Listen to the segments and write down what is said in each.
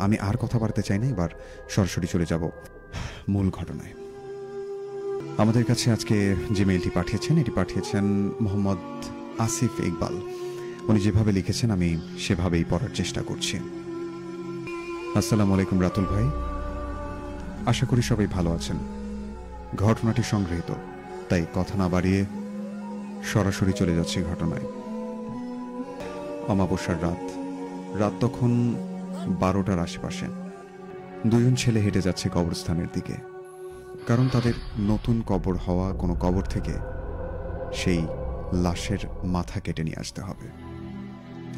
আমি আর কথা বাড়তে চাই না, এবার সরাসরি চলে যাব মূল ঘটনায়। আমাদের কাছে আজকে যে মেইলটি পাঠিয়েছেন, এটি পাঠিয়েছেন মোহাম্মদ আসিফ ইকবাল। উনি যেভাবে লিখেছেন আমি সেভাবেই পড়ার চেষ্টা করছি। আসসালামু আলাইকুম রাতুল ভাই, আশা করি সবাই ভালো আছেন। ঘটনাটি সংগৃহীত, তাই কথা না বাড়িয়ে সরাসরি চলে যাচ্ছে ঘটনায়। অমাবস্যার রাত তখন 12টার আশেপাশে। দুজন ছেলে হেঁটে যাচ্ছে কবরস্থানের দিকে, কারণ তাদের নতুন কবর হওয়া কোনো কবর থেকে সেই লাশের মাথা কেটে নিয়ে আসতে হবে।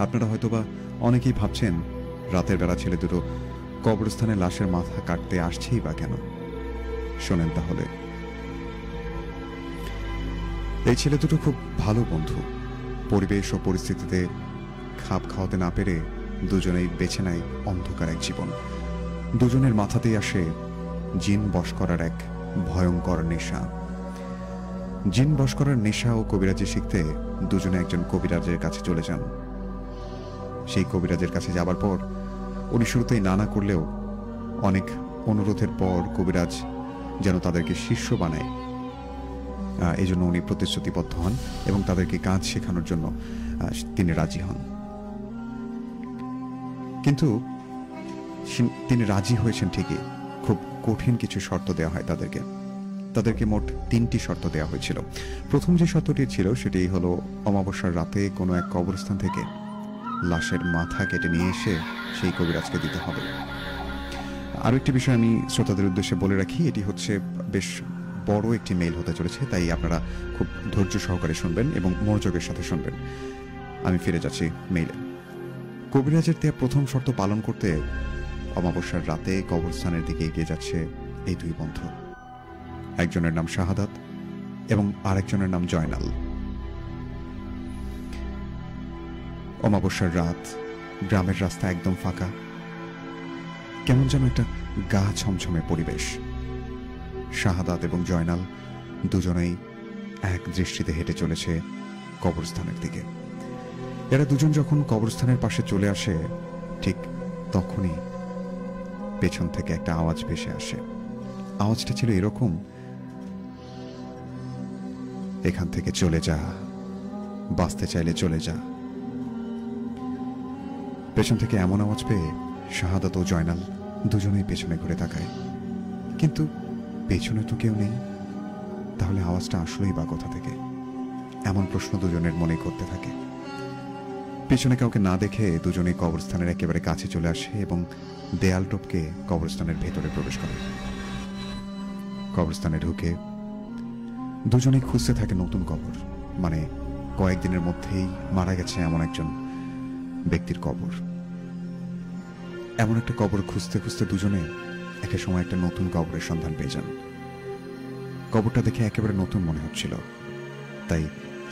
আপনারা হয়তোবা অনেকেই ভাবছেন রাতের বেলা ছেলে দুটো কবরস্থানে লাশের মাথা কাটতে আসছেই বা কেন। শোনেন তাহলে। এই ছেলে দুটো খুব ভালো বন্ধু। পরিবেশ ও পরিস্থিতিতে খাপ খাওয়াতে না পেরে দুজনেই বেছে নেয় অন্ধকার এক জীবন। দুজনের মাথাতেই আসে জিন বশ করার এক ভয়ঙ্কর নেশা। জিন বশ করার নেশা ও কবিরাজি শিখতে দুজনে একজন কবিরাজের কাছে চলে যান। সেই কবিরাজের কাছে যাবার পর উনি শুরুতেই না করলেও অনেক অনুরোধের পর কবিরাজ যেন তাদেরকে শিষ্য বানায়, এই জন্য উনি প্রতিশ্রুতিবদ্ধ হন এবং তাদেরকে কাজ শেখানোর জন্য তিনি রাজি হন। কিন্তু তিনি রাজি হয়েছেন ঠিকই, খুব কঠিন কিছু শর্ত দেওয়া হয় তাদেরকে মোট 3টি শর্ত দেওয়া হয়েছিল। প্রথম যে শর্তটি ছিল সেটি হলো অমাবস্যার রাতে কোনো এক কবরস্থান থেকে লাশের মাথা কেটে নিয়ে এসে সেই কবিরাজকে দিতে হবে। আরও একটি বিষয় আমি শ্রোতাদের উদ্দেশ্যে বলে রাখি, এটি হচ্ছে বেশ বড় একটি মেইল হতে চলেছে, তাই আপনারা খুব ধৈর্য সহকারে শুনবেন এবং মনোযোগের সাথে শুনবেন। আমি ফিরে যাচ্ছি মেইলে। কবিরাজের দেয়া প্রথম শর্ত পালন করতে অমাবস্যার রাতে কবরস্থানের দিকে এগিয়ে যাচ্ছে এই দুই বন্ধু। একজনের নাম শাহাদাত এবং আরেকজনের নাম জয়নাল। অমাবস্যার রাত, গ্রামের রাস্তা একদম ফাঁকা, কেমন যেন একটা গা ছমছমে পরিবেশ। শাহাদাত এবং জয়নাল দুজনেই এক দৃষ্টিতে হেঁটে চলেছে কবরস্থানের দিকে। এরা দুজন যখন কবরস্থানের পাশে চলে আসে, ঠিক তখনই পেছন থেকে একটা আওয়াজ ভেসে আসে। আওয়াজটা ছিল এরকম, এখান থেকে চলে যা, বাঁচতে চাইলে চলে যা। পেছন থেকে এমন আওয়াজ পেয়ে শাহাদাত ও জয়নাল দুজনেই পেছনে ঘুরে তাকায়, কিন্তু পেছনে তো কেউ নেই। তাহলে আওয়াজটা আসলেই বা কোথা থেকে? এমন প্রশ্ন দুজনের মনে করতে থাকে। পেছনে কাউকে না দেখে দুজনেই কবরস্থানের একেবারে কাছে চলে আসে এবং দেয়াল টপকে কবরস্থানের ভেতরে প্রবেশ করে। কবরস্থানে ঢুকে দুজনেই খুঁজতে থাকে নতুন কবর, মানে কয়েকদিনের মধ্যেই মারা গেছে এমন একজন ব্যক্তির কবর। এমন একটা কবর খুঁজতে খুঁজতে দুজনে একটা সময় একটা নতুন কবরের সন্ধান পেয়ে যান। কবরটা দেখে একেবারে নতুন মনে হচ্ছিল, তাই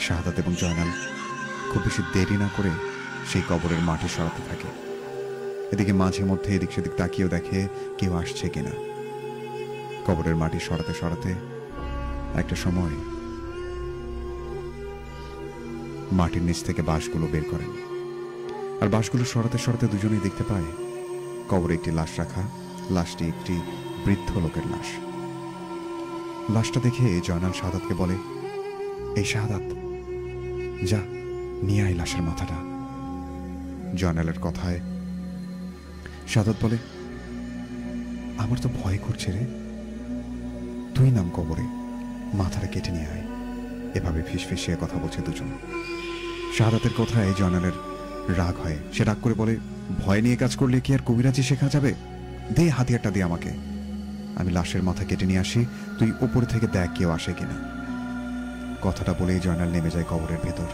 শাহাদাত এবং জয়নাল খুব বেশি দেরি না করে সেই কবরের মাটি সরাতে থাকে। এদিকে মাঝে মধ্যে এদিক সেদিক তাকিয়েও দেখে কেউ আসছে কিনা। কবরের মাটি সরাতে সরাতে একটা সময় মাটির নিচ থেকে বাঁশগুলো বের করেন, আর বাঁশগুলো সরাতে সরাতে দুজনেই দেখতে পায় কবরে একটি লাশ রাখা। লাশটি একটি বৃদ্ধ লোকের লাশ। লাশটা দেখে জয়নাল শাহাদাতকে বলে, এই শাহাদাত, যা নিয়ে আয় লাশের মাথাটা। জয়নালের কথায় শাহাদাত বলে, আমার তো ভয় করছে রে, তুই নাম কবরে, মাথাটা কেটে নিয়ে আয়। এভাবে ফিসফিসিয়ে কথা বলছে দুজন। শাহাদাতের কথায় জয়নালের রাগ হয়। সে রাগ করে বলে, ভয় নিয়ে কাজ করলে কি আর কবিরাজি শেখা যাবে? দে হাতিয়ারটা দে আমাকে, আমি লাশের মাথা কেটে নিয়ে আসি, তুই উপর থেকে দেখ কেউ আসে কিনা। কথাটা বলেই জয়নাল নেমে যায় কবরের ভেতর।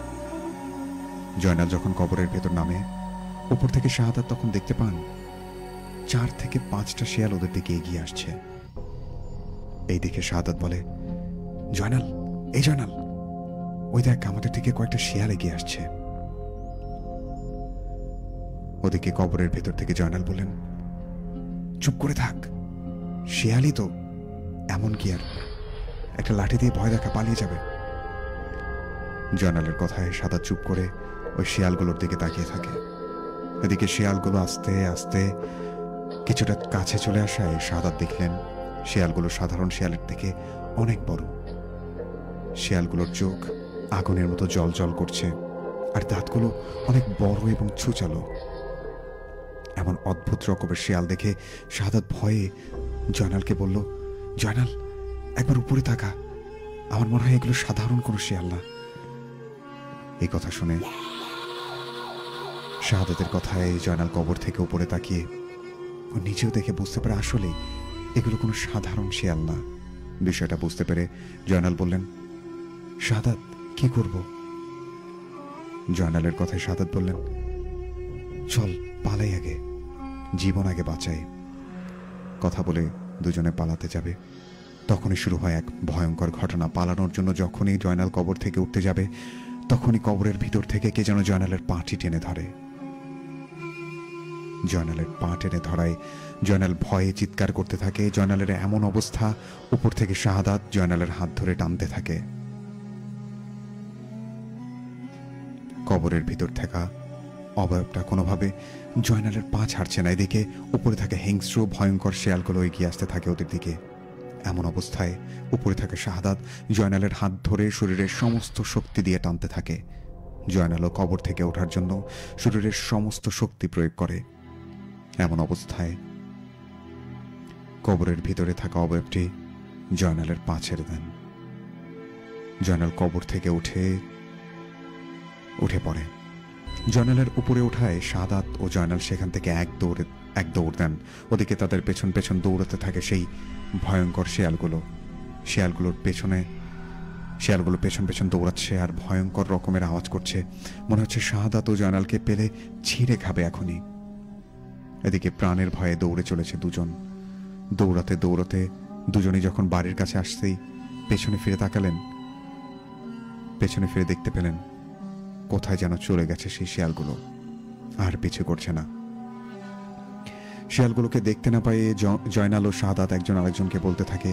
জয়নাল যখন কবরের ভেতর নামে, উপর থেকে শাহাদাত তখন দেখতে পান 4 থেকে 5টা শেয়াল ওদের দিকে এগিয়ে আসছে। এই দিকে শাহাদাত বলে, জয়নাল, এই জয়নাল, ওই দেখ আমাদের দিকে কয়েকটা শেয়াল এগিয়ে আসছে। ওদিকে কবরের ভেতর থেকে জয়নাল বললেন, চুপ করে থাক, শেয়ালই তো, এমন কি আর একটা লাঠি দিয়ে ভয় দেখা পালিয়ে যাবে। জয়নালের কথায় শাহাদাত চুপ করে ওই শেয়ালগুলোর দিকে তাকিয়ে থাকে। এদিকে শেয়ালগুলো আস্তে আস্তে কিছুটা কাছে চলে আসায় শাহাদাত দেখলেন শেয়ালগুলো সাধারণ শেয়ালের থেকে অনেক বড়। শেয়ালগুলোর চোখ আগুনের মতো জ্বলজ্বল করছে, আর দাঁতগুলো অনেক বড় এবং ছুচালো। এমন অদ্ভুত রকমের শেয়াল দেখে শাহাদাত ভয়ে জয়নালকে বলল, জয়নাল, একবার উপরে তাকা, আমার মনে হয় এগুলো সাধারণ কোনো শেয়াল না। এই কথা শুনে শাহাদাতের কথায় জয়নাল কবর থেকে উপরে তাকিয়ে ও নিজেও দেখে বুঝতে পারে আসলে এগুলো কোনো সাধারণ শেয়াল না। বিষয়টা বুঝতে পেরে জয়নাল বললেন, শাহাদাত, কি করব? জয়নালের কথায় শাহাদাত বললেন, চল পালাই, আগে জীবন আগে বাঁচাই। কথা বলে দুজনে পালাতে যাবে, তখনই শুরু হয় এক ভয়ঙ্কর ঘটনা। পালানোর জন্য যখনই জয়নাল কবর থেকে উঠতে যাবে, তখনই কবরের ভিতর থেকে কে যেন জয়নালের পাটি টেনে ধরে। জয়নালের পা টেনে ধরায় জয়নাল ভয়ে চিৎকার করতে থাকে। জয়নালের এমন অবস্থা, উপর থেকে শাহাদাত জয়নালের হাত ধরে টানতে থাকে। কবরের ভিতর থাকা অবয়বটা কোনোভাবে জয়নালের পা ছাড়ছে না। এদিকে উপরে থাকা হিংস্র ভয়ঙ্কর শেয়ালগুলো এগিয়ে আসতে থাকে ওদের দিকে। এমন অবস্থায় উপরে থাকা শাহাদাত জয়নালের হাত ধরে শরীরের সমস্ত শক্তি দিয়ে টানতে থাকে। জয়নালও কবর থেকে ওঠার জন্য শরীরের সমস্ত শক্তি প্রয়োগ করে। এমন অবস্থায় কবরের ভিতরে থাকা অবয়বটি জয়নালের পা ছেড়ে দেন। জয়নাল কবর থেকে উঠে পড়ে। জয়নালের উপরে ওঠায় শাহাদাত ও জয়নাল সেখান থেকে এক দৌড় দেন। ওদিকে তাদের পেছন পেছন দৌড়াতে থাকে সেই ভয়ঙ্কর শেয়ালগুলো পেছন পেছন দৌড়াচ্ছে আর ভয়ঙ্কর রকমের আওয়াজ করছে। মনে হচ্ছে শাহাদাত ও জয়নালকে পেলে ছিঁড়ে খাবে এখনই। এদিকে প্রাণের ভয়ে দৌড়ে চলেছে দুজন। দৌড়াতে দৌড়াতে দুজনই যখন বাড়ির কাছে আসতেই পেছনে ফিরে তাকালেন। পেছনে ফিরে দেখতে পেলেন কোথায় যেন চলে গেছে সেই শেয়ালগুলো, আর পিছু করছে না। শেয়ালগুলোকে দেখতে না পাইয়ে জয়নাল ও শাহাদাত একজন আরেকজনকে বলতে থাকে,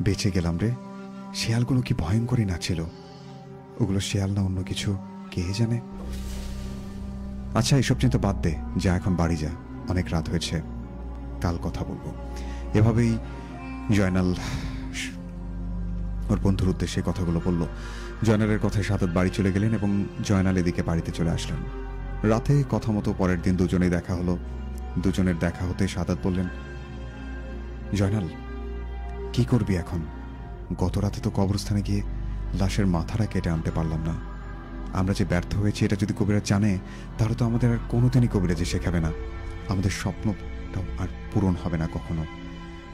বেঁচে গেলাম রে, শেয়ালগুলো কি ভয়ঙ্করই না ছিল। ওগুলো শেয়াল না অন্য কিছু, কে জানে। আচ্ছা, এসব চিন্তা বাদ দে, যা এখন বাড়ি যা, অনেক রাত হয়েছে, কাল কথা বলবো। এভাবেই জয়নাল ওর বন্ধুর উদ্দেশ্যে কথাগুলো বলল। জয়নালের কথায় শাহাদাত বাড়ি চলে গেলেন এবং জয়নাল এদিকে বাড়িতে চলে আসলেন। রাতে কথা মতো পরের দিন দুজনেই দেখা হলো। দুজনের দেখা হতে শাহাদাত বললেন, জয়নাল, কি করবি এখন? গত রাতে তো কবরস্থানে গিয়ে লাশের মাথাটা কেটে আনতে পারলাম না। আমরা যে ব্যর্থ হয়েছি এটা যদি কবিরাজ জানে, তাহলে তো আমাদের আর কোনোদিনই কবিরাজে শেখাবে না। আমাদের স্বপ্নটাও আর পূরণ হবে না কখনো।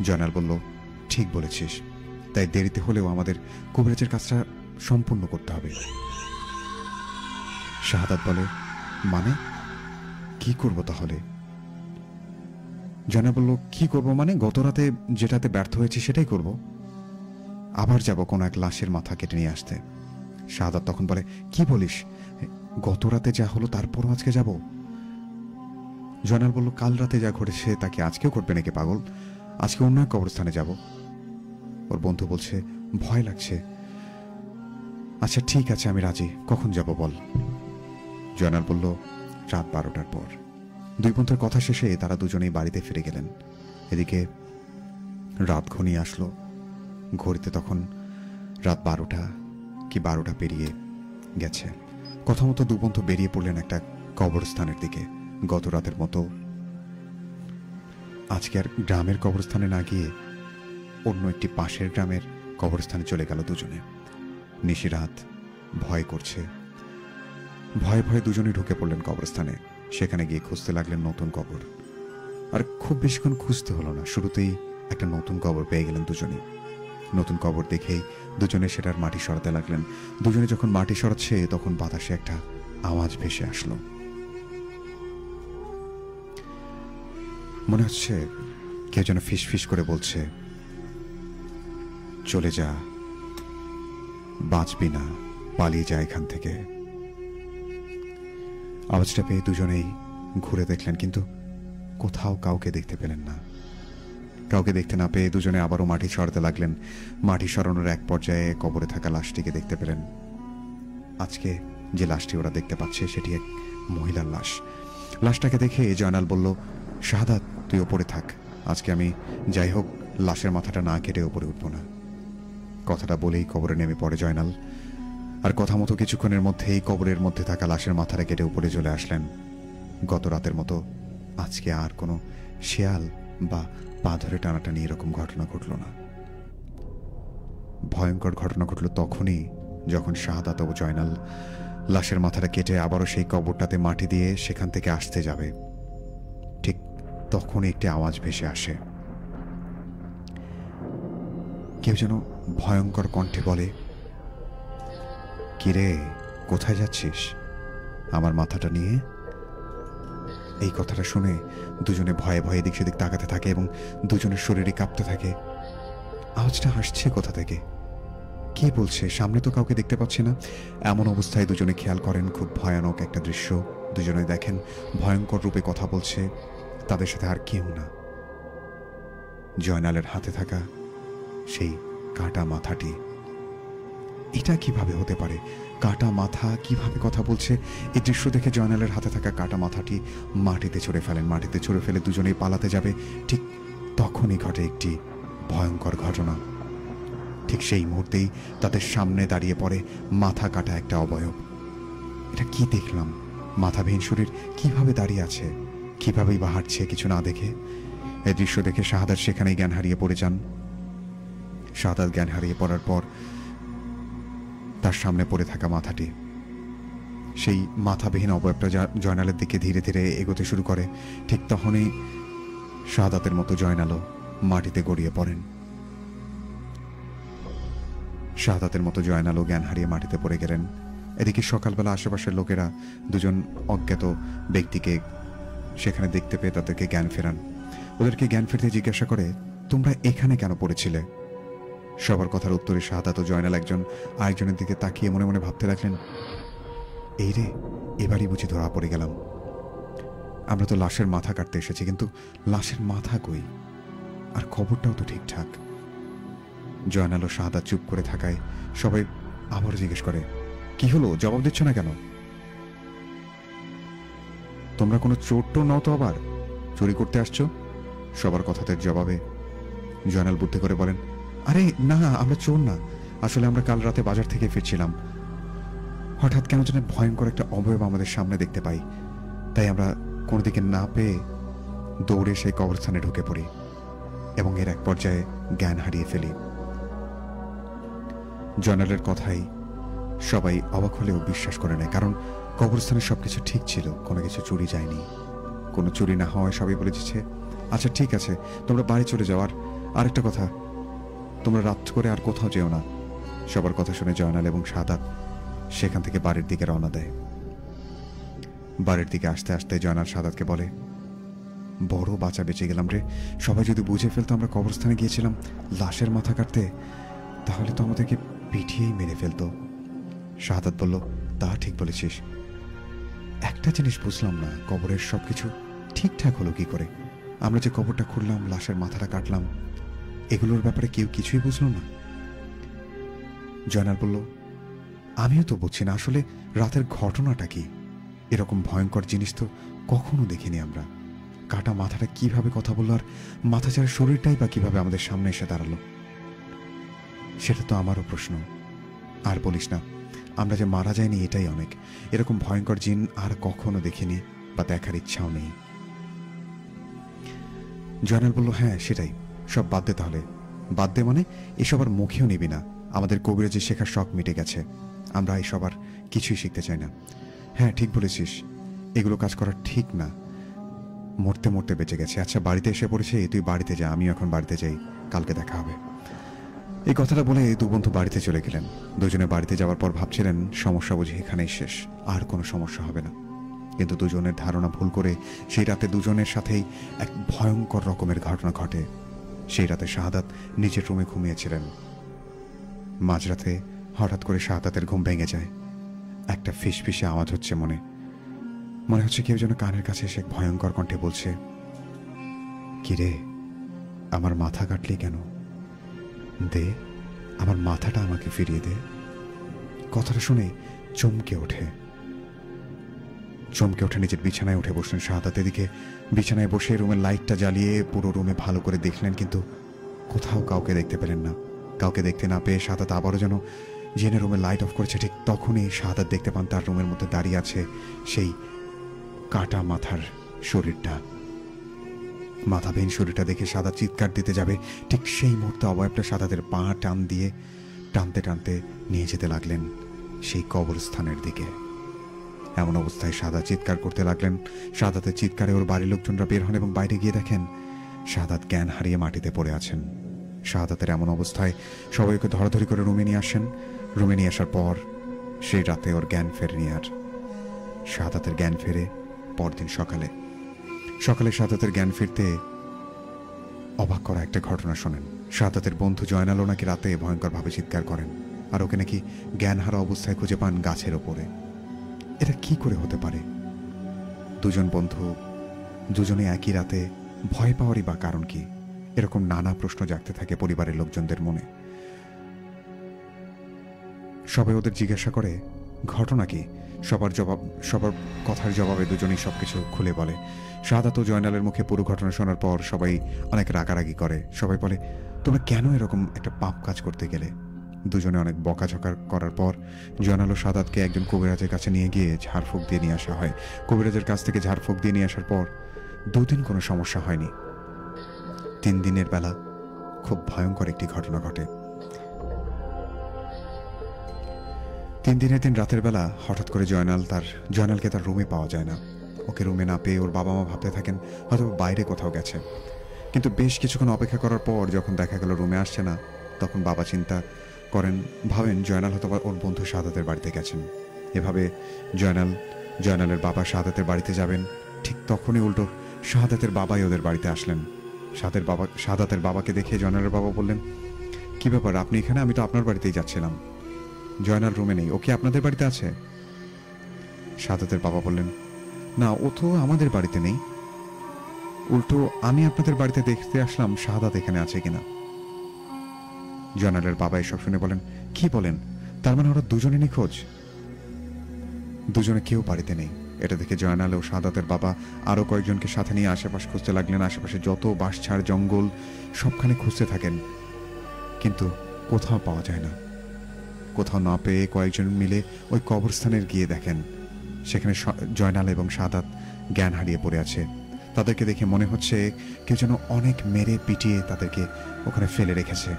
জয়নাল বলল, ঠিক বলেছিস, তাই দেরিতে হলেও আমাদের কবিরাজের কাজটা সম্পূর্ণ করতে হবে। শাহাদাত বলে, মানে কি করব তাহলে? জয়নাল বলল, কি করব মানে গত রাতে যেটাতে ব্যর্থ হয়েছে সেটাই করব। আবার যাব কোনো এক লাশের মাথা কেটে নিয়ে আসতে। শাহাদাত তখন বলে, কি বলিস? গত রাতে যা হলো তারপরও আজকে যাব? জয়নাল বলল, কাল রাতে যা ঘটেছে তাকে আজকেও করবে নাকি পাগল? আজকে অন্য এক কবরস্থানে যাব। ওর বন্ধু বলছে, ভয় লাগছে। আচ্ছা ঠিক আছে, আমি রাজি, কখন যাব বল? জয়নাল বলল, রাত 12টার পর। দুই বন্ধুর কথা শেষে তারা দুজনেই বাড়িতে ফিরে গেলেন। এদিকে রাত ঘনিয়ে আসলো। ঘড়িতে তখন রাত 12টা কি 12টা পেরিয়ে গেছে। কথা মতো দু বন্ধু বেরিয়ে পড়লেন একটা কবরস্থানের দিকে। গত রাতের মতো আজকে আর গ্রামের কবরস্থানে না গিয়ে অন্য একটি পাশের গ্রামের কবরস্থানে চলে গেল দুজনে। নিশিরাত, ভয় করছে। ভয়ে ভয়ে দুজনে ঢুকে পড়লেন কবরস্থানে। সেখানে গিয়ে খুঁজতে লাগলেন নতুন কবর। আর খুব বেশিক্ষণ খুঁজতে হলো না, শুরুতেই একটা নতুন কবর পেয়ে গেলেন দুজনেই। নতুন কবর দেখেই দুজনে সেটার মাটি সরাতে লাগলেন। দুজনে যখন মাটি সরাচ্ছে তখন বাতাসে একটা আওয়াজ ভেসে আসলো। মনে হচ্ছে কেউ যেন ফিস ফিস করে বলছে, চলে যা, বাঁচবি না, পালিয়ে যা এখান থেকে। আওয়াজটা পেয়ে দুজনেই ঘুরে দেখলেন, কিন্তু কোথাও কাউকে দেখতে পেলেন না। কাউকে দেখতে না পেয়ে দুজনে আবারও মাটি সরাতে লাগলেন। মাটি সরানোর এক পর্যায়ে কবরে থাকা লাশটিকে দেখতে পেলেন। আজকে যে লাশটি ওরা দেখতে পাচ্ছে সেটি এক মহিলার লাশ। লাশটাকে দেখে জয়নাল বলল, শাহাদাত, তুই ওপরে থাক, আজকে আমি যাই হোক লাশের মাথাটা না কেটে ওপরে উঠব না। কথাটা বলেই কবরে নেমে পড়ে জয়নাল, আর কথা মতো কিছুক্ষণের মধ্যেই কবরের মধ্যে থাকা লাশের মাথাটা কেটে উপরে চলে আসলেন। গত রাতের মতো আজকে আর কোনো শেয়াল বা পা ধরে টানাটানি এরকম ঘটনা ঘটল না। ভয়ঙ্কর ঘটনা ঘটল তখনই যখন শাহাদাত ও জয়নাল লাশের মাথাটা কেটে আবারও সেই কবরটাতে মাটি দিয়ে সেখান থেকে আসতে যাবে। ঠিক তখন একটি আওয়াজ ভেসে আসে। কেউ যেন ভয়ঙ্কর কণ্ঠে বলে, কিরে, কোথায় যাচ্ছিস আমার মাথাটা নিয়ে? এই কথাটা শুনে দুজনে ভয়ে ভয়ে এদিক সেদিক তাকাতে থাকে এবং দুজনের শরীরে কাঁপতে থাকে। আওয়াজটা আসছে কোথা থেকে? কে বলছে? সামনে তো কাউকে দেখতে পাচ্ছি না। এমন অবস্থায় দুজনে খেয়াল করেন খুব ভয়ানক একটা দৃশ্য। দুজনে দেখেন ভয়ঙ্কর রূপে কথা বলছে, তাদের সাথে আর কেউ না, জয়নালের হাতে থাকা সেই কাটা মাথাটি। এটা কিভাবে হতে পারে? কাটা মাথা কিভাবে কথা বলছে? এই দৃশ্য দেখে জয়নালের হাতে থাকা কাটা মাথাটি মাটিতে ছুঁড়ে ফেলেন। মাটিতে ছুঁড়ে ফেলে দুজনেই পালাতে যাবে। ঠিক তখনই ঘটে একটি ভয়ঙ্কর ঘটনা। ঠিক সেই মুহূর্তেই তাদের সামনে দাঁড়িয়ে পড়ে মাথা কাটা একটা অবয়ব। এটা কি দেখলাম? মাথাবিহীন শরীর কিভাবে দাঁড়িয়ে আছে, কিভাবেই বা হাঁটছে কিছু না দেখে। এই দৃশ্য দেখে শাহাদাত সেখানেই জ্ঞান হারিয়ে পড়ে যান। শাহাদাত জ্ঞান হারিয়ে পড়ার পর তার সামনে পড়ে থাকা মাথাটি, সেই মাথাবিহীন অবয়বটা জয়নালের দিকে ধীরে ধীরে এগোতে শুরু করে। ঠিক তখনই শাহাদাতের মতো জয়নালও মাটিতে গড়িয়ে পড়েন। শাহাদাতের মতো জয়নালও জ্ঞান হারিয়ে মাটিতে পড়ে গেলেন। এদিকে সকালবেলা আশেপাশের লোকেরা দুজন অজ্ঞাত ব্যক্তিকে সেখানে দেখতে পেয়ে তাদেরকে জ্ঞান ফেরান। ওদেরকে জ্ঞান ফিরতে জিজ্ঞাসা করে, তোমরা এখানে কেন পড়েছিলে? সবার কথার উত্তরে শাহাদাত ও জয়নাল একজন আরেকজনের দিকে তাকিয়ে মনে মনে ভাবতে লাগলেন, এই রে, এবারই বুঝি ধরা পড়ে গেলাম। আমরা তো লাশের মাথা কাটতে এসেছি, কিন্তু লাশের মাথা কই? আর খবরটাও তো ঠিকঠাক। জয়নাল ও শাহাদাত চুপ করে থাকায় সবাই আবারও জিজ্ঞেস করে, কি হলো, জবাব দিচ্ছ না কেন? তোমরা কোনো চোর টোর নাও তো, আবার চুরি করতে আসছো? সবার কথাদের জবাবে জয়নাল বুদ্ধি করে বলেন, আরে না, আমরা চোর না, আসলে আমরা কাল রাতে বাজার থেকে ফিরছিলাম। হঠাৎ কেন যেন ভয়ঙ্কর একটা অবয়ব আমাদের সামনে দেখতে পাই, তাই আমরা কোনো দিকে না পেয়ে দৌড়ে সেই কবরস্থানে ঢুকে পড়ি এবং এর এক পর্যায়ে জ্ঞান হারিয়ে ফেলি। জয়নালের কথাই সবাই অবাক হলেও বিশ্বাস করে নেয়, কারণ কবরস্থানে সবকিছু ঠিক ছিল, কোনো কিছু চুরি যায়নি। কোনো চুরি না হওয়ায় সবাই বলে দিচ্ছে, আচ্ছা ঠিক আছে, তোমরা বাড়ি চলে যাও। আর আরেকটা কথা, তোমরা রাত করে আর কোথাও যেও না। সবার কথা শুনে জয়নাল এবং শাহাদাত সেখান থেকে বাড়ির দিকে রওনা দেয়। বাড়ির দিকে আসতে আসতে জয়নাল শাহাদাতকে বলে, বড় বাঁচা বেঁচে গেলাম রে। সবাই যদি বুঝে ফেলতো আমরা কবরস্থানে গিয়েছিলাম লাশের মাথা কাটতে, তাহলে তো আমাদেরকে পিটিয়েই মেরে ফেলতো। শাহাদাত বলল, তা ঠিক বলেছিস। একটা জিনিস বুঝলাম না, কবরের সবকিছু ঠিকঠাক হলো কি করে? আমরা যে কবরটা খুঁড়লাম, লাশের মাথাটা কাটলাম, এগুলোর ব্যাপারে কেউ কিছুই বুঝলো না। জয়নাল বলল, আমিও তো বুঝছি না আসলে রাতের ঘটনাটা কি। এরকম ভয়ঙ্কর জিনিস তো কখনো দেখিনি আমরা। কাটা মাথাটা কিভাবে কথা বললো, আর মাথা ছাড়া শরীরটাই বা কিভাবে আমাদের সামনে এসে দাঁড়ালো, সেটা তো আমারও প্রশ্ন। আর বলিস না, আমরা যে মারা যাইনি এটাই অনেক। এরকম ভয়ঙ্কর জিন আর কখনো দেখিনি বা দেখার ইচ্ছাও নেই। জয়নাল বলল, হ্যাঁ সেটাই, সব বাদ দে তাহলে। বাদ দে মানে এসব আর মুখেও নিবি না। আমাদের কবিরাজি শেখার শখ মিটে গেছে, আমরা এসব আর কিছুই শিখতে চাই না। হ্যাঁ ঠিক বলেছিস, এগুলো কাজ করা ঠিক না। মরতে মরতে বেঁচে গেছে। আচ্ছা বাড়িতে এসে পড়েছে, তুই বাড়িতে যা, আমিও এখন বাড়িতে যাই, কালকে দেখা হবে। এই কথাটা বলে দু বন্ধু বাড়িতে চলে গেলেন। দুজনে বাড়িতে যাওয়ার পর ভাবছিলেন সমস্যা বুঝি এখানেই শেষ, আর কোনো সমস্যা হবে না। কিন্তু দুজনের ধারণা ভুল করে সেই রাতে দুজনের সাথেই এক ভয়ঙ্কর রকমের ঘটনা ঘটে। সেই রাতে শাহাদাত নিজের রুমে ঘুমিয়েছিলেন। মাঝরাতে হঠাৎ করে শাহাদাতের ঘুম ভেঙে যায়। একটা ফিসফিসে আওয়াজ হচ্ছে, মনে হচ্ছে কেউ যেন কানের কাছে এসে ভয়ঙ্কর কণ্ঠে বলছে, কিরে, আমার মাথা কাটলি কেন? দে, আমার মাথাটা আমাকে ফিরিয়ে দে। কথাটা শুনে চমকে ওঠে। চমকে ওঠে নিজের বিছানায় উঠে বসলেন শাহাদাত। এদিকে বিছানায় বসে রুমের লাইটটা জ্বালিয়ে পুরো রুমে ভালো করে দেখলেন, কিন্তু কোথাও কাউকে দেখতে পেলেন না। কাউকে দেখতে না পেয়ে শাহাদাত আবারও যেন জেনে রুমের লাইট অফ করেছে। ঠিক তখনই শাহাদাত দেখতে পান তার রুমের মধ্যে দাঁড়িয়ে আছে সেই কাটা মাথার শরীরটা। মাথাবিহীন শরীরটা দেখে শাহাদাত চিৎকার দিতে যাবে, ঠিক সেই মুহূর্তে অবয়বটা শাহাদাতের পা টান দিয়ে টানতে টানতে নিয়ে যেতে লাগলেন সেই কবরস্থানের দিকে। এমন অবস্থায় শাহাদাত চিৎকার করতে লাগলেন। শাহাদাতের চিৎকারে ওর বাড়ির লোকজনরা বের হন এবং বাইরে গিয়ে দেখেন শাহাদাত জ্ঞান হারিয়ে মাটিতে পড়ে আছেন। শাহাদাতের এমন অবস্থায় সবাই ওকে ধরাধরি করে রুমে নিয়ে আসেন। রুমে নিয়ে আসার পর সেই রাতে ওর জ্ঞান ফেরেনি আর। শাহাদাতের জ্ঞান ফেরে পরদিন সকালে। শাহাদাতের জ্ঞান ফিরতে অবাক করা একটা ঘটনা শোনেন। শাহাদাতের বন্ধু জয়নালও নাকি রাতে ভয়ঙ্করভাবে চিৎকার করেন, আর ওকে নাকি জ্ঞান হারা অবস্থায় খুঁজে পান গাছের ওপরে। এটা কি করে হতে পারে? দুজন বন্ধু দুজনে একই রাতে ভয় পাওয়ারই বা কারণ কি? এরকম নানা প্রশ্ন জাগতে থাকে পরিবারের লোকজনদের মনে। সবাই ওদের জিজ্ঞাসা করে ঘটনা কি। সবার কথার জবাবে দুজনেই সবকিছু খুলে বলে। শাহাদাত ও জয়নালের মুখে পুরো ঘটনা শোনার পর সবাই অনেক রাগারাগি করে। সবাই বলে, তোমরা কেন এরকম একটা পাপ কাজ করতে গেলে? দুজনে অনেক বকাঝকা করার পর জয়নাল ও শাহাদাতকে একজন কবিরাজের কাছে নিয়ে গিয়ে ঝাড়ফুঁক দিয়ে নিয়ে আসা হয়। কবিরাজের কাছ থেকে ঝাড়ফুঁক দিয়ে নিয়ে আসার পর 2 দিন কোনো সমস্যা হয়নি। 3 দিনের বেলা খুব ভয়ঙ্কর একটি ঘটনা ঘটে। 3 দিনের দিন রাতের বেলা হঠাৎ করে জয়নালকে তার রুমে পাওয়া যায় না। ওকে রুমে না পেয়ে ওর বাবা মা ভাবতে থাকেন হয়তো বাইরে কোথাও গেছে। কিন্তু বেশ কিছুক্ষণ অপেক্ষা করার পর যখন দেখা গেল রুমে আসছে না, তখন বাবা ভাবেন জয়নাল হয়তো ওর বন্ধু শাহাদাতের বাড়িতে গেছেন। এভাবে জয়নালের বাবা শাহাদাতের বাড়িতে যাবেন, ঠিক তখনই উল্টো শাহাদাতের বাবাই ওদের বাড়িতে আসলেন। শাহাদাতের বাবাকে দেখে জয়নালের বাবা বললেন, কি ব্যাপার, আপনি এখানে? আমি তো আপনার বাড়িতেই যাচ্ছিলাম। জয়নাল রুমে নেই, ও কি আপনাদের বাড়িতে আছে? শাহাদাতের বাবা বললেন, না, ও তো আমাদের বাড়িতে নেই, উল্টো আমি আপনাদের বাড়িতে দেখতে আসলাম শাহাদাত এখানে আছে কিনা। জয়নালের বাবা এসব শুনে বলেন, কি বলেন? তার মানে ওরা দুজনে নিখোঁজ? দুজনে কেউ বাড়িতে নেই। এটা দেখে জয়নাল ও শাহাদাতের বাবা আরো কয়েকজনকে সাথে নিয়ে আশেপাশ খুঁজতে লাগলেন। আশেপাশে যত বাঁশঝাড় জঙ্গল সবখানে খুঁজতে থাকেন, কিন্তু কোথাও পাওয়া যায় না। কোথাও না পেয়ে কয়েকজন মিলে ওই কবরস্থানের গিয়ে দেখেন সেখানে জয়নাল এবং শাহাদাত জ্ঞান হারিয়ে পড়ে আছে। তাদেরকে দেখে মনে হচ্ছে কেউ যেন অনেক মেরে পিটিয়ে তাদেরকে ওখানে ফেলে রেখেছে।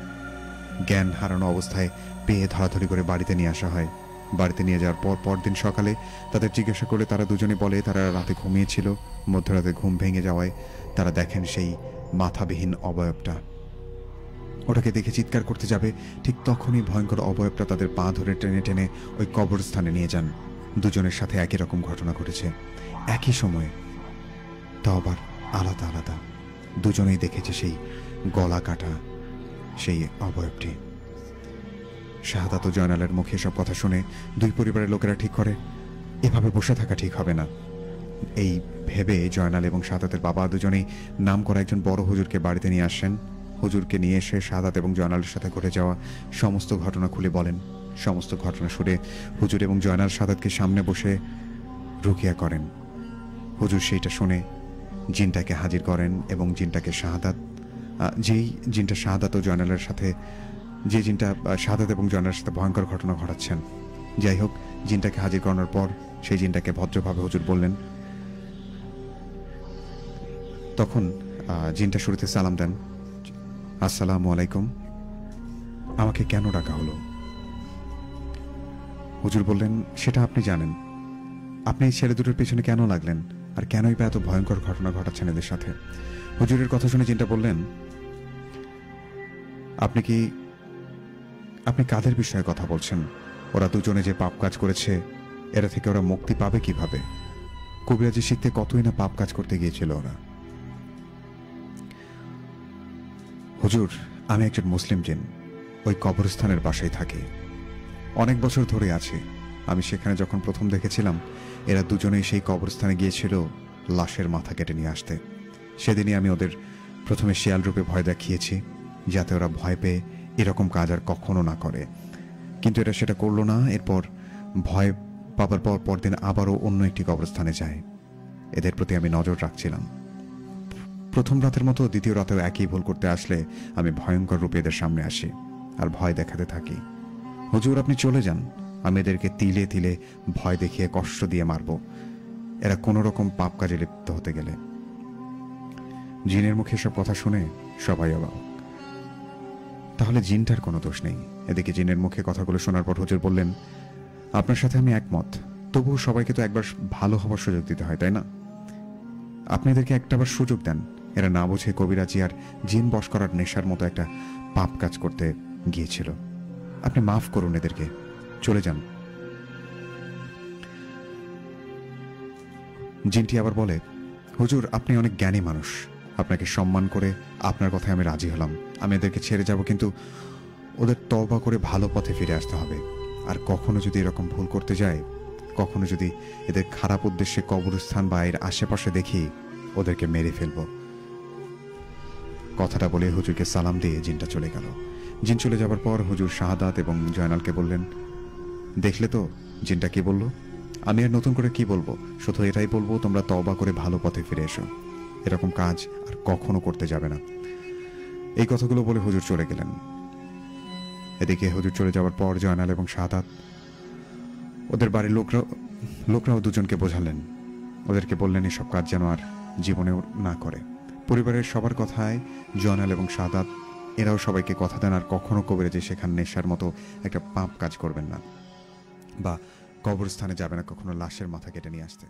জ্ঞান হারানো অবস্থায় পেয়ে ধরাধরি করে বাড়িতে নিয়ে আসা হয়। বাড়িতে নিয়ে যাওয়ার পর পরদিন সকালে তাদের জিজ্ঞাসা করে তারা দুজনে বলে তারা রাতে ঘুমিয়েছিল। মধ্যরাতে ঘুম ভেঙে যাওয়ায় তারা দেখেন সেই মাথাবিহীন অবয়বটা। ওটাকে দেখে চিৎকার করতে যাবে, ঠিক তখনই ভয়ঙ্কর অবয়বটা তাদের পা ধরে টেনে টেনে ওই কবরস্থানে নিয়ে যান। দুজনের সাথে একই রকম ঘটনা ঘটেছে, একই সময়ে, তাও আবার আলাদা আলাদা। দুজনেই দেখেছে সেই গলা কাটা সেই অবয়বটি। শাহাদাত ও জয়নালের মুখে সব কথা শুনে দুই পরিবারের লোকেরা ঠিক করে এভাবে বসে থাকা ঠিক হবে না। এই ভেবে জয়নাল এবং শাহাদাতের বাবা দুজনেই নাম করা একজন বড় হুজুরকে বাড়িতে নিয়ে আসেন। হুজুরকে নিয়ে এসে শাহাদাত এবং জয়নালের সাথে ঘটে যাওয়া সমস্ত ঘটনা খুলে বলেন। সমস্ত ঘটনা শুনে হুজুর এবং জয়নাল শাহাদাতকে সামনে বসে রুকিয়া করেন। হুজুর সেইটা শুনে জিনটাকে হাজির করেন এবং যেই জিনটা শাহাদাত ও জয়নালের সাথে শাহাদাত এবং জয়নালের সাথে ভয়ঙ্কর ঘটনা ঘটাচ্ছেন, যাই হোক, জিনটাকে হাজির করানোর পর সেই জিনটাকে ভদ্রভাবে হুজুর বললেন। তখন জিনটা শুরুতে সালাম দেন, আসসালামু আলাইকুম, আমাকে কেন ডাকা হলো? হুজুর বললেন, সেটা আপনি জানেন। আপনি এই ছেলে দুটোর পেছনে কেন লাগলেন, আর কেনই বা এত ভয়ঙ্কর ঘটনা ঘটাচ্ছেন এদের সাথে? হুজুরের কথা শুনে জিনটা বললেন, আপনি কাদের বিষয়ে কথা বলছেন? ওরা দুজনে যে পাপ কাজ করেছে, এরা থেকে ওরা মুক্তি পাবে কিভাবে? কবিরাজি শিখতে কতই না পাপ কাজ করতে গিয়েছিল ওরা। হুজুর, আমি একজন মুসলিম জিন, ওই কবরস্থানের বাসায় থাকি, অনেক বছর ধরে আছি। আমি সেখানে যখন প্রথম দেখেছিলাম, এরা দুজনেই সেই কবরস্থানে গিয়েছিল লাশের মাথা কেটে নিয়ে আসতে। সেদিনই আমি ওদের প্রথমে শিয়াল রূপে ভয় দেখিয়েছি, যাতে ওরা ভয় পেয়ে এরকম কাজ আর কখনো না করে। কিন্তু এরা সেটা করলো না। এরপর ভয় পাবার পর পরদিন আবারও অন্য একটি কবরস্থানে যায়। এদের প্রতি আমি নজর রাখছিলাম। প্রথম রাতের মতো দ্বিতীয় রাতেও একই ভুল করতে আসলে আমি ভয়ঙ্কর রূপে এদের সামনে আসি আর ভয় দেখাতে থাকি। হুজুর, আপনি চলে যান, আমি এদেরকে তিলে তিলে ভয় দেখিয়ে কষ্ট দিয়ে মারব এরা কোনো রকম পাপ কাজে লিপ্ত হতে গেলে। জিনের মুখে সব কথা শুনে সবাই অবাক। তাহলে জিনটার কোনো দোষ নেই? এদিকে জিনের মুখে কথাগুলো শোনার পর হুজুর বললেন, আপনার সাথে আমি একমত, তবুও সবাইকে তো একবার ভালো হওয়ার সুযোগ দিতে হয়, তাই না? আপনি এদেরকে একটাবার সুযোগ দেন। এরা না বুঝে কবিরাজি আর জিন বশ করার নেশার মতো একটা পাপ কাজ করতে গিয়েছিল। আপনি মাফ করুন এদেরকে, চলে যান। জিনটি আবার বলে, হুজুর, আপনি অনেক জ্ঞানী মানুষ, আপনাকে সম্মান করে আপনার কথায় আমি রাজি হলাম। আমি এদেরকে ছেড়ে যাব, কিন্তু ওদের তওবা করে ভালো পথে ফিরে আসতে হবে। আর কখনো যদি এরকম ভুল করতে যায়, কখনো যদি এদের খারাপ উদ্দেশ্যে কবরস্থান বা এর আশেপাশে দেখি, ওদেরকে মেরে ফেলব। কথাটা বলে হুজুরকে সালাম দিয়ে জিনটা চলে গেল। জিন চলে যাবার পর হুজুর শাহাদাত এবং জয়নালকে বললেন, দেখলে তো জিনটা কি বলল? আমি আর নতুন করে কি বলবো, শুধু এটাই বলবো, তোমরা তওবা করে ভালো পথে ফিরে এসো, এরকম কাজ আর কখনো করতে যাবে না। এই কথাগুলো বলে হুজুর চলে গেলেন। এদিকে হুজুর চলে যাওয়ার পর জয়নাল এবং শাহাদাত ওদের বাড়ির লোকরাও দুজনকে বোঝালেন। ওদেরকে বললেন এসব কাজ যেন আর জীবনেও না করে। পরিবারের সবার কথায় জয়নাল এবং শাহাদাত এরাও সবাইকে কথা দেন আর কখনো কবিরাজি সেখানে নেশার মতো একটা পাপ কাজ করবেন না, বা কবরস্থানে যাবে না কখনো লাশের মাথা কেটে নিয়ে আসতে।